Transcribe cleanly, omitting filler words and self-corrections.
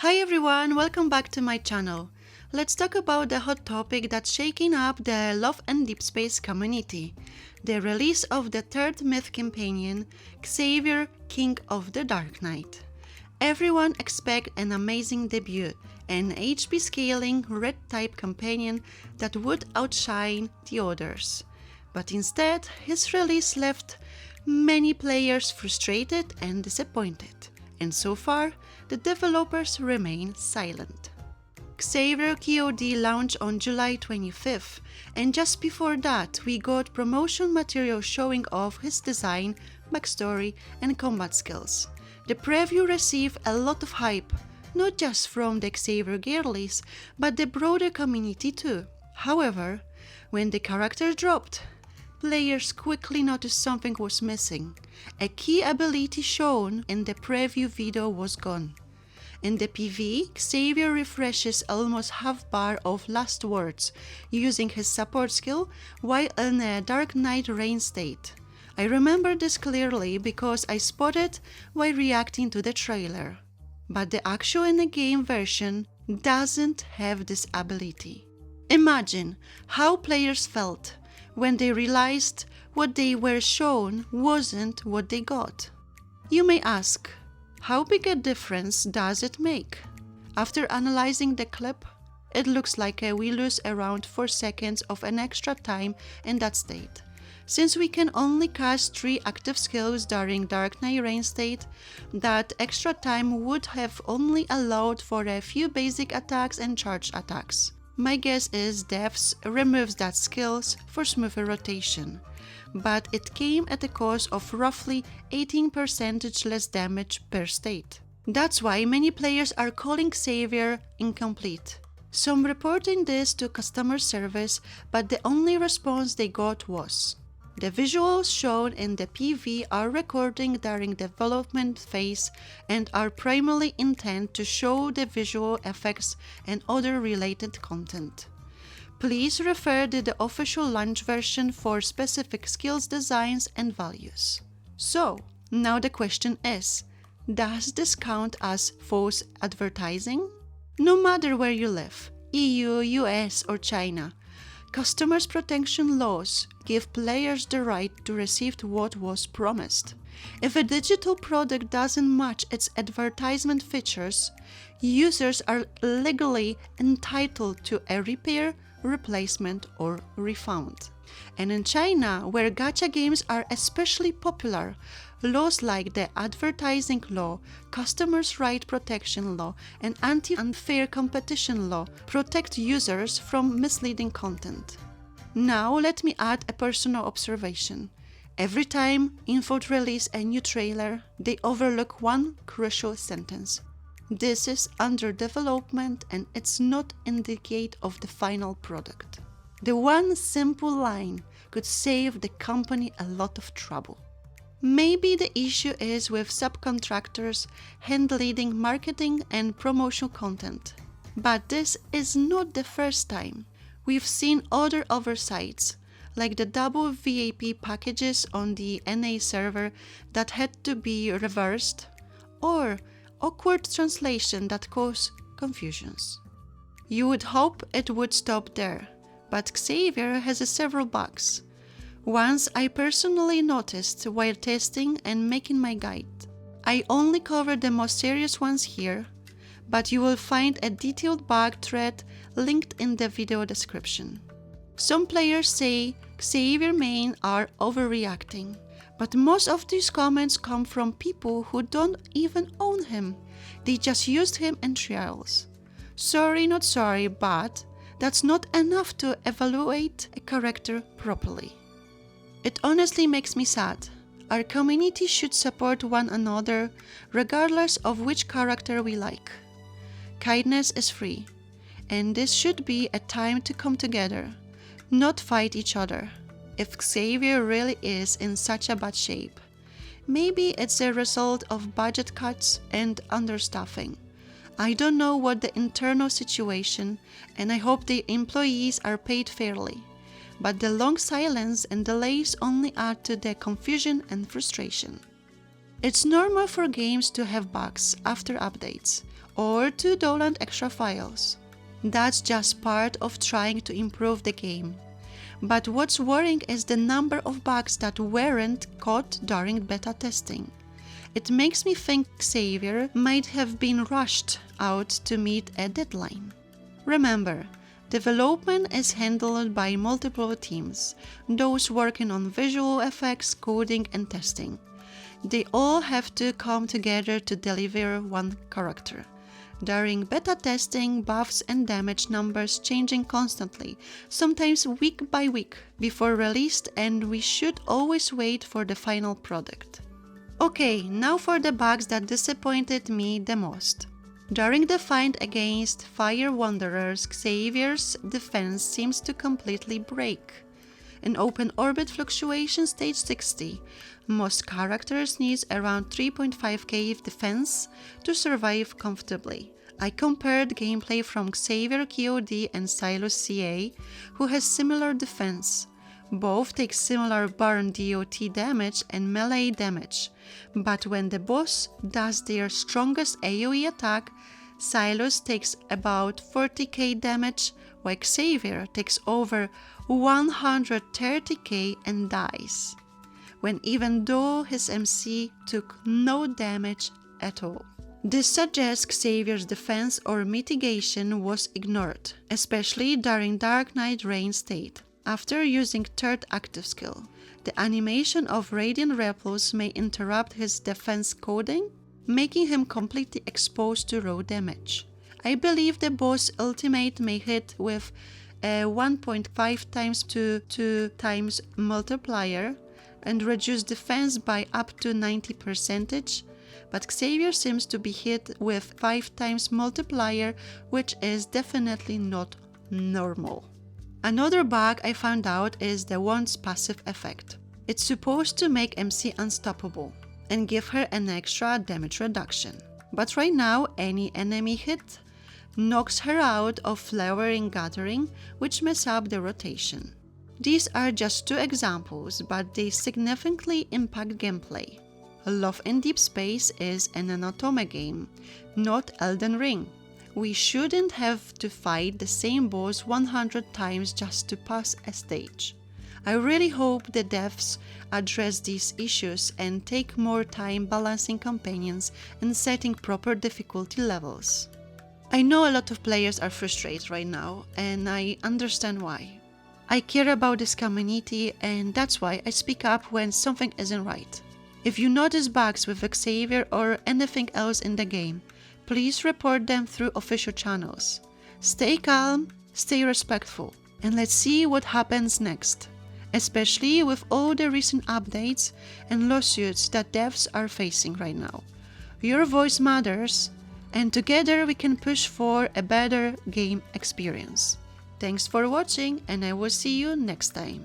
Hi everyone, welcome back to my channel. Let's talk about the hot topic that's shaking up the Love and Deepspace community. The release of the third myth companion, Xavier, King of the Darknight. Everyone expects an amazing debut, an HP scaling red type companion that would outshine the others. But instead, his release left many players frustrated and disappointed. And so far, the developers remain silent. Xavier KoD launched on July 25th, and just before that we got promotion material showing off his design, backstory and combat skills. The preview received a lot of hype, not just from the Xavier girlies, but the broader community too. However, when the character dropped, players quickly noticed something was missing. A key ability shown in the preview video was gone. In the PV, Xavier refreshes almost half bar of last words using his support skill while in a Darknight rain state. I remember this clearly because I spotted while reacting to the trailer. But the actual in-game version doesn't have this ability. Imagine how players felt when they realized what they were shown wasn't what they got. You may ask, how big a difference does it make? After analyzing the clip, it looks like we lose around 4 seconds of an extra time in that state. Since we can only cast 3 active skills during Darknight rain state, that extra time would have only allowed for a few basic attacks and charge attacks. My guess is devs removes that skills for smoother rotation, but it came at the cost of roughly 18% less damage per state. That's why many players are calling Xavier incomplete. Some reporting this to customer service, but the only response they got was, the visuals shown in the PV are recording during development phase and are primarily intended to show the visual effects and other related content. Please refer to the official launch version for specific skills, designs and values. So, now the question is, does this count as false advertising? No matter where you live, EU, US or China, customers' protection laws give players the right to receive what was promised. If a digital product doesn't match its advertisement features, users are legally entitled to a repair, replacement or refund. And in China, where gacha games are especially popular, laws like the advertising law, customers' right protection law and anti-unfair competition law protect users from misleading content. Now let me add a personal observation. Every time Info release a new trailer, they overlook one crucial sentence. This is under development and it's not indicate of the final product. The one simple line could save the company a lot of trouble. Maybe the issue is with subcontractors handling marketing and promotional content. But this is not the first time. We've seen other oversights, like the double VAP packages on the NA server that had to be reversed, or awkward translation that caused confusions. You would hope it would stop there, but Xavier has several bugs. Once I personally noticed while testing and making my guide. I only covered the most serious ones here, but you will find a detailed bug thread linked in the video description. Some players say Xavier main are overreacting, but most of these comments come from people who don't even own him. They just used him in trials. Sorry, not sorry, but that's not enough to evaluate a character properly. It honestly makes me sad. Our community should support one another regardless of which character we like. Kindness is free, and this should be a time to come together, not fight each other. If Xavier really is in such a bad shape, maybe it's a result of budget cuts and understaffing. I don't know what the internal situation, and I hope the employees are paid fairly. But the long silence and delays only add to the confusion and frustration. It's normal for games to have bugs after updates, or to download extra files. That's just part of trying to improve the game. But what's worrying is the number of bugs that weren't caught during beta testing. It makes me think Xavier might have been rushed out to meet a deadline. Remember, development is handled by multiple teams, those working on visual effects, coding and testing. They all have to come together to deliver one character. During beta testing, buffs and damage numbers changing constantly, sometimes week by week, before release, and we should always wait for the final product. Okay, now for the bugs that disappointed me the most. During the fight against Fire Wanderers, Xavier's defense seems to completely break. In open orbit fluctuation stage 60, most characters need around 3.5k defense to survive comfortably. I compared gameplay from Xavier KoD and Silas CA, who has similar defense. Both take similar burn DOT damage and melee damage, but when the boss does their strongest AoE attack, Silas takes about 40k damage, while Xavier takes over 130k and dies, when even though his MC took no damage at all. This suggests Xavier's defense or mitigation was ignored, especially during Darknight rain state. After using third active skill, the animation of Radiant Repulse may interrupt his defense coding, making him completely exposed to raw damage. I believe the boss ultimate may hit with a 1.5 times to 2 times multiplier and reduce defense by up to 90%, but Xavier seems to be hit with 5 times multiplier, which is definitely not normal. Another bug I found out is the wand's passive effect. It's supposed to make MC unstoppable and give her an extra damage reduction. But right now, any enemy hit knocks her out of Flowering Gathering, which mess up the rotation. These are just 2 examples, but they significantly impact gameplay. Love and Deepspace is an anatomy game, not Elden Ring. We shouldn't have to fight the same boss 100 times just to pass a stage. I really hope the devs address these issues and take more time balancing companions and setting proper difficulty levels. I know a lot of players are frustrated right now, and I understand why. I care about this community, and that's why I speak up when something isn't right. If you notice bugs with Xavier or anything else in the game, please report them through official channels. Stay calm, stay respectful, and let's see what happens next, especially with all the recent updates and lawsuits that devs are facing right now. Your voice matters, and together we can push for a better game experience. Thanks for watching, and I will see you next time.